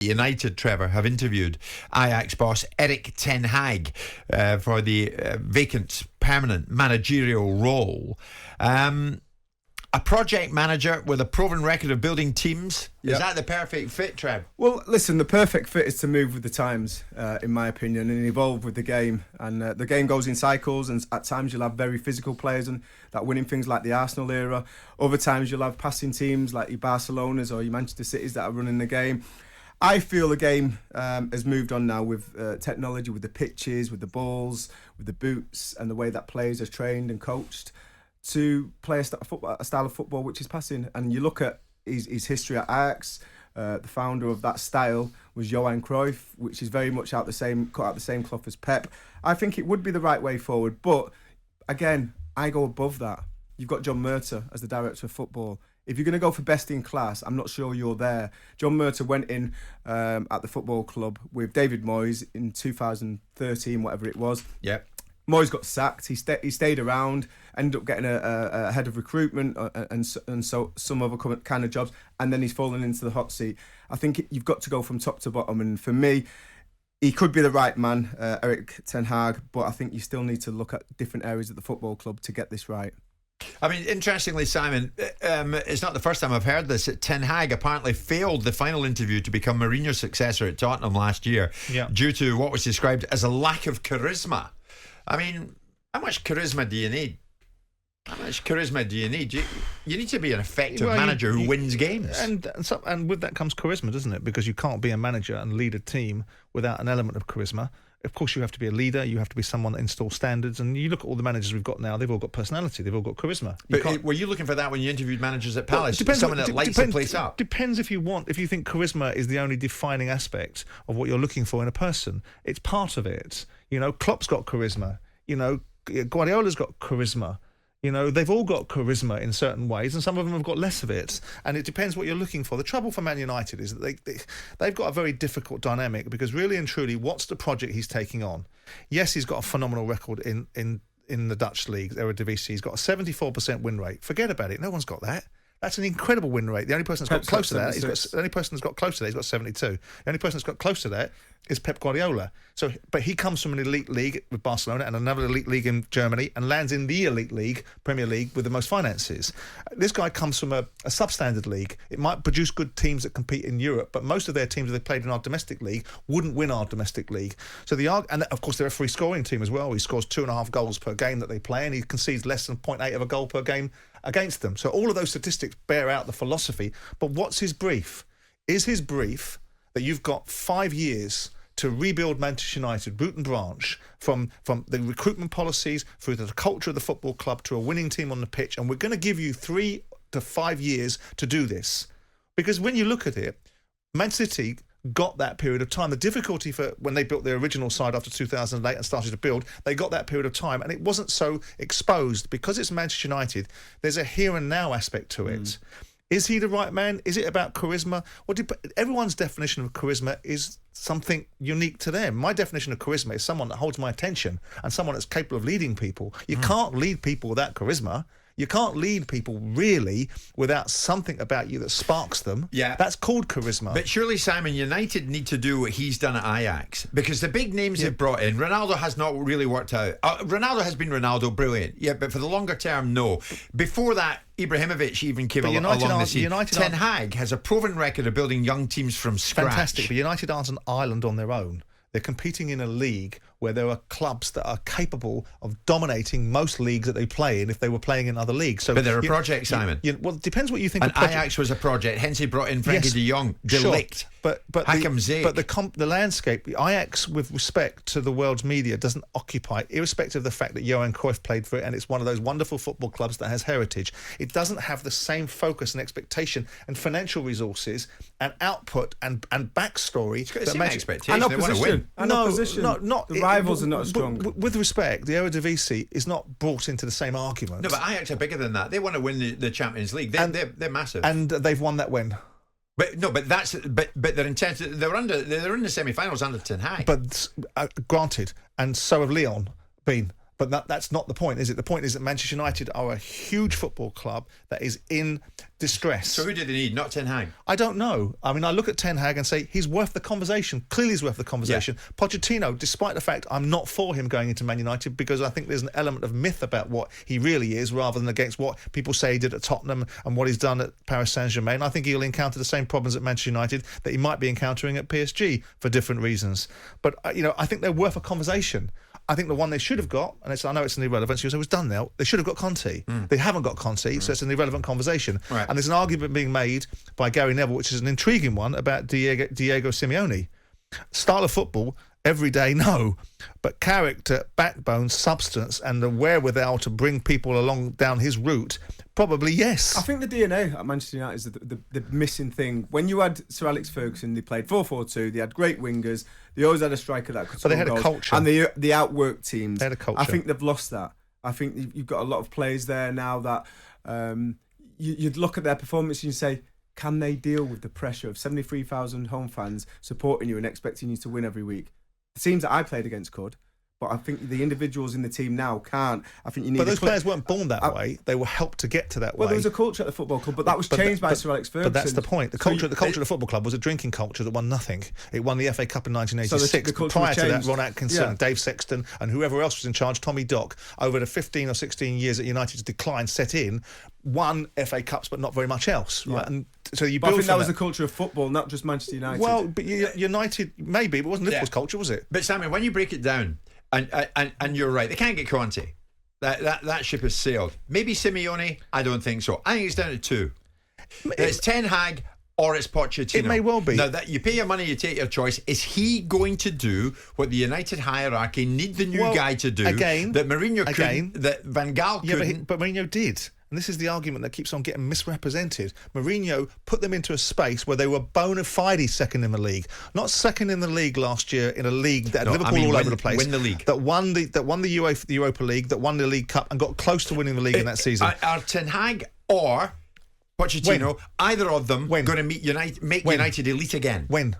United, Trevor, have interviewed Ajax boss Erik Ten Hag for the vacant permanent managerial role. A project manager with a proven record of building teams. Is that the perfect fit, Trev? Well, listen, the perfect fit is to move with the times, in my opinion, and evolve with the game. And the game goes in cycles, and at times you'll have very physical players and that winning things like the Arsenal era. Other times you'll have passing teams like your Barcelonas or your Manchester Cities that are running the game. I feel the game has moved on now with technology, with the pitches, with the balls, with the boots, and the way that players are trained and coached to play a style of football which is passing. And you look at his history at Ajax, the founder of that style was Johan Cruyff, which is very much cut out the same cloth as Pep. I think it would be the right way forward, but again, I go above that. You've got John Murtough as the director of football. If you're going to go for best in class, I'm not sure you're there. John Murtough went in at the football club with David Moyes in 2013, whatever it was. Yep. Moyes got sacked. He stayed around, ended up getting a head of recruitment and so some other kind of jobs, and then he's fallen into the hot seat. I think you've got to go from top to bottom, and for me, he could be the right man, Erik Ten Hag, but I think you still need to look at different areas of the football club to get this right. I mean, interestingly, Simon, it's not the first time I've heard this. Ten Hag apparently failed the final interview to become Mourinho's successor at Tottenham last year due to what was described as a lack of charisma. I mean, how much charisma do you need? How much charisma do you need? You need to be an effective manager who wins games. And with that comes charisma, doesn't it? Because you can't be a manager and lead a team without an element of charisma. Of course, you have to be a leader. You have to be someone that installs standards. And you look at all the managers we've got now, they've all got personality. They've all got charisma. But were you looking for that when you interviewed managers at Palace? Someone that lights the place up? Depends if you think charisma is the only defining aspect of what you're looking for in a person. It's part of it. You know, Klopp's got charisma. You know, Guardiola's got charisma. You know, they've all got charisma in certain ways, and some of them have got less of it. And it depends what you're looking for. The trouble for Man United is that they've got a very difficult dynamic, because really and truly, what's the project he's taking on? Yes, he's got a phenomenal record in the Dutch league, Eredivisie. He's got a 74% win rate. Forget about it. No one's got that. That's an incredible win rate. The only person that's got close to that, the only person that's got close to that, he's got 72. The only person that's got close to that is Pep Guardiola. So, but he comes from an elite league with Barcelona and another elite league in Germany, and lands in the elite league, Premier League, with the most finances. This guy comes from a substandard league. It might produce good teams that compete in Europe, but most of their teams that they played in our domestic league wouldn't win our domestic league. So and of course they're a free scoring team as well. He scores 2.5 goals per game that they play, and he concedes less than 0.8 of a goal per game against them. So all of those statistics bear out the philosophy. But what's his brief? Is his brief that you've got 5 years to rebuild Manchester United, root and branch, from the recruitment policies through to the culture of the football club to a winning team on the pitch, and we're going to give you 3 to 5 years to do this? Because when you look at it, Man City got that period of time. The difficulty for when they built their original side after 2008 and started to build, they got that period of time, and it wasn't so exposed. Because it's Manchester United, there's a here and now aspect to it. Is he the right man? Is it about charisma? Everyone's definition of charisma is something unique to them. My definition of charisma is someone that holds my attention and someone that's capable of leading people. You can't lead people without charisma. You can't lead people really without something about you that sparks them. Yeah. That's called charisma. But surely, Simon, United need to do what he's done at Ajax, because the big names they've brought in, Ronaldo has not really worked out. Ronaldo has been Ronaldo, brilliant. Yeah, but for the longer term, no. Before that, Ibrahimovic even came along the scene. Ten Hag has a proven record of building young teams from scratch. Fantastic, but United aren't an island on their own. They're competing in a league where there are clubs that are capable of dominating most leagues that they play in if they were playing in other leagues. So, but they're a project, Simon. Well, it depends what you think. And Ajax was a project, hence he brought in Frankie de Jong, De Ligt, Hakim Ziyech. But the landscape, Ajax, with respect to the world's media, doesn't occupy, irrespective of the fact that Johan Cruyff played for it, and it's one of those wonderful football clubs that has heritage. It doesn't have the same focus and expectation and financial resources and output and backstory. It's got the same expectation. They want to win. Opposition. Not the rivals are not as strong. With respect, the Eredivisie is not brought into the same argument. No, but Ajax are bigger than that. They want to win the Champions League. They're massive, and they've won that win. But they're intense. They're in the semi-finals under Ten Hag. But granted, and so have Lyon been. But that's not the point, is it? The point is that Manchester United are a huge football club that is in distress. So who do they need? Not Ten Hag. I don't know. I mean, I look at Ten Hag and say he's worth the conversation. Clearly he's worth the conversation. Yeah. Pochettino, despite the fact I'm not for him going into Man United, because I think there's an element of myth about what he really is rather than against what people say he did at Tottenham and what he's done at Paris Saint-Germain. I think he'll encounter the same problems at Manchester United that he might be encountering at PSG for different reasons. But, I think they're worth a conversation. I think the one they should have got, and I know it's an irrelevance, it was done now, they should have got Conte. They haven't got Conte, so it's an irrelevant conversation. Right. And there's an argument being made by Gary Neville, which is an intriguing one, about Diego Simeone. Style of football, every day, no. But character, backbone, substance, and the wherewithal to bring people along down his route, probably yes. I think the DNA at Manchester United is the missing thing. When you had Sir Alex Ferguson, they played 4-4-2, they had great wingers, they always had a striker that could score But they had goals, a culture. and the outworked teams. They had a culture. I think they've lost that. I think you've got a lot of players there now that you'd look at their performance and you say, can they deal with the pressure of 73,000 home fans supporting you and expecting you to win every week? The teams that I played against could, but I think the individuals in the team now can't. I think you need. But those players weren't born that way; they were helped to get to that way. Well, there was a culture at the football club, but that was changed by Sir Alex Ferguson. But that's the point. The culture of the football club was a drinking culture that won nothing. It won the FA Cup in 1986. So prior to that, Ron Atkinson, Yeah. Dave Sexton, and whoever else was in charge, Tommy Dock, over the 15 or 16 years that United's decline set in, won FA Cups, but not very much else. Right? And so you But I build think that from was the culture of football, not just Manchester United. Well, but United maybe, but it wasn't Liverpool's culture, was it? But Simon, when you break it down, and you're right, they can't get Conte. That ship has sailed. Maybe Simeone, I don't think so. I think it's down to two. It's Ten Hag or it's Pochettino. It may well be. Now, that you pay your money, you take your choice. Is he going to do what the United hierarchy need the new guy to do? Again, that Mourinho couldn't, that Van Gaal couldn't. But Mourinho did. And this is the argument that keeps on getting misrepresented. Mourinho put them into a space where they were bona fide second in the league. Not second in the league last year in a league that had Liverpool all over the place. Win the league. That won the Europa League, that won the League Cup and got close to winning the league in that season. Are Ten Hag or Pochettino, either of them, going to make United elite again? When?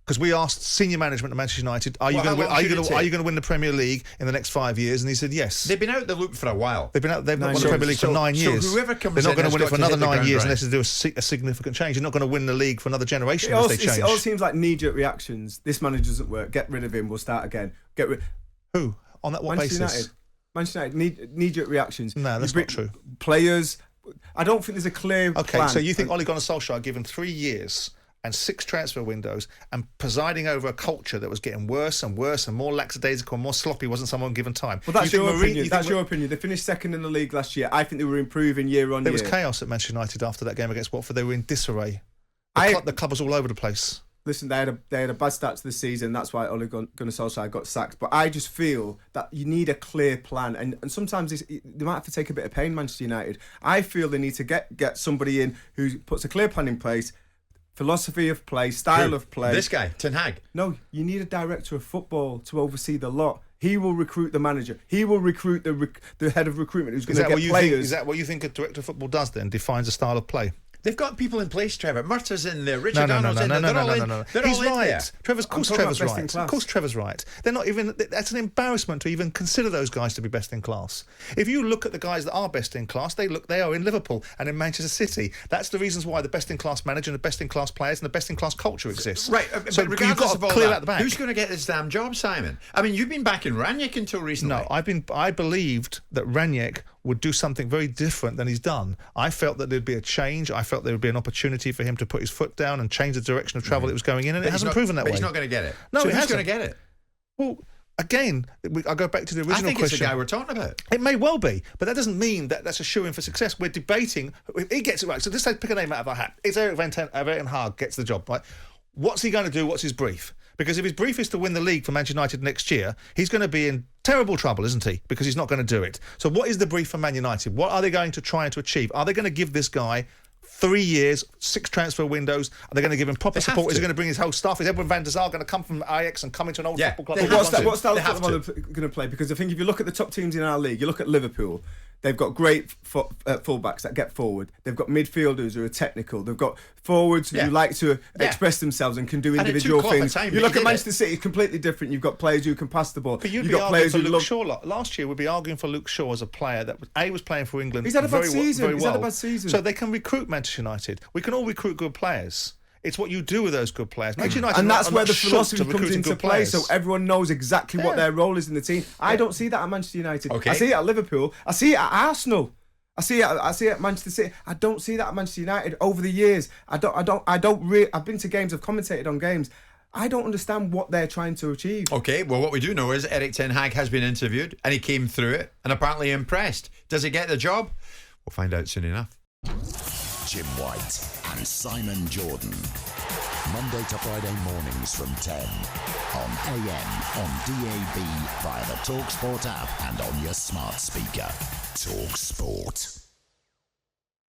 Because we asked senior management of Manchester United, are you going to win the Premier League in the next 5 years? And he said yes. They've been out the loop for a while. They've not won the Premier League for 9 years. So whoever comes They're not going to win it for another 9 years right. unless they do a significant change. They're not going to win the league for another generation unless they change. It all seems like knee-jerk reactions. This manager doesn't work. Get rid of him. We'll start again. Who? On that what basis? Manchester United. Knee-jerk reactions. No, that's not true. Players. I don't think there's a clear plan. Okay, so you think Ole Gunnar Solskjaer, given 3 years and 6 transfer windows and presiding over a culture that was getting worse and worse and more lackadaisical and more sloppy, wasn't someone given time? Well, that's your opinion. That's your opinion. They finished second in the league last year. I think they were improving year on year. There was chaos at Manchester United after that game against Watford. They were in disarray. The club was all over the place. Listen, they had a bad start to the season. That's why Ole Gunnar Solskjaer got sacked. But I just feel that you need a clear plan, and sometimes they might have to take a bit of pain. Manchester United. I feel they need to get somebody in who puts a clear plan in place. Philosophy of play, style of play. This guy, Ten Hag. No, you need a director of football to oversee the lot. He will recruit the manager. He will recruit the head of recruitment who's going to get players. Is that what you think a director of football does then? Defines a style of play? They've got people in place, Trevor. Murtaugh's in there. Richard No. Arnold's in there. No. He's right. Trevor's right. Of course, Trevor's right. They're not even. That's an embarrassment to even consider those guys to be best in class. If you look at the guys that are best in class, they are in Liverpool and in Manchester City. That's the reasons why the best in class manager and the best in class players and the best in class culture exists. Right. So but you've got to clear out the back. Who's going to get this damn job, Simon? I mean, you've been back in Ranić until recently. No, I believed that Ranić would do something very different than he's done. I felt that there'd be a change. I felt there would be an opportunity for him to put his foot down and change the direction of travel it was going in, and it hasn't proven that way. But he's not going to get it. No, so he who's hasn't. going to get it? Well, again, I go back to the original question. I think it's the guy we're talking about. It may well be, but that doesn't mean that that's a shoo-in for success. We're debating. If he gets it right, so let's say pick a name out of our hat. It's Erik Ten Hag gets the job, right? What's he going to do? What's his brief? Because if his brief is to win the league for Manchester United next year, he's going to be in terrible trouble, isn't he? Because he's not going to do it. So what is the brief for Man United? What are they going to try to achieve? Are they going to give this guy 3 years, 6 transfer windows? Are they going to give him proper support? Is he going to bring his whole staff? Is Edwin van der Sar going to come from Ajax and come into an old football club? What style of football are they going to play? Because I think if you look at the top teams in our league, you look at Liverpool, They've got great fullbacks that get forward. They've got midfielders who are technical. They've got forwards who like to express themselves and can do individual things. You look at Manchester City, it's completely different. You've got players who can pass the ball. But you've got players who Luke Shaw. Last year, we'd be arguing for Luke Shaw as a player that was playing for England. He's had a bad season. Very well. He's had a bad season. So they can recruit Manchester United. We can all recruit good players. It's what you do with those good players. Manchester United and that's where the philosophy comes comes into play, so everyone knows exactly what their role is in the team. I don't see that at Manchester United. I see it at Liverpool. I see it at Arsenal. I see it at Manchester City. I don't see that at Manchester United. Over the years, I've been to games, I've commentated on games. I don't understand what they're trying to achieve. Okay, well, what we do know is Erik Ten Hag has been interviewed and he came through it and apparently impressed. Does he get the job? We'll find out soon enough. Jim White and Simon Jordan. Monday to Friday mornings from 10 on AM, on DAB, via the talkSPORT app and on your smart speaker. talkSPORT.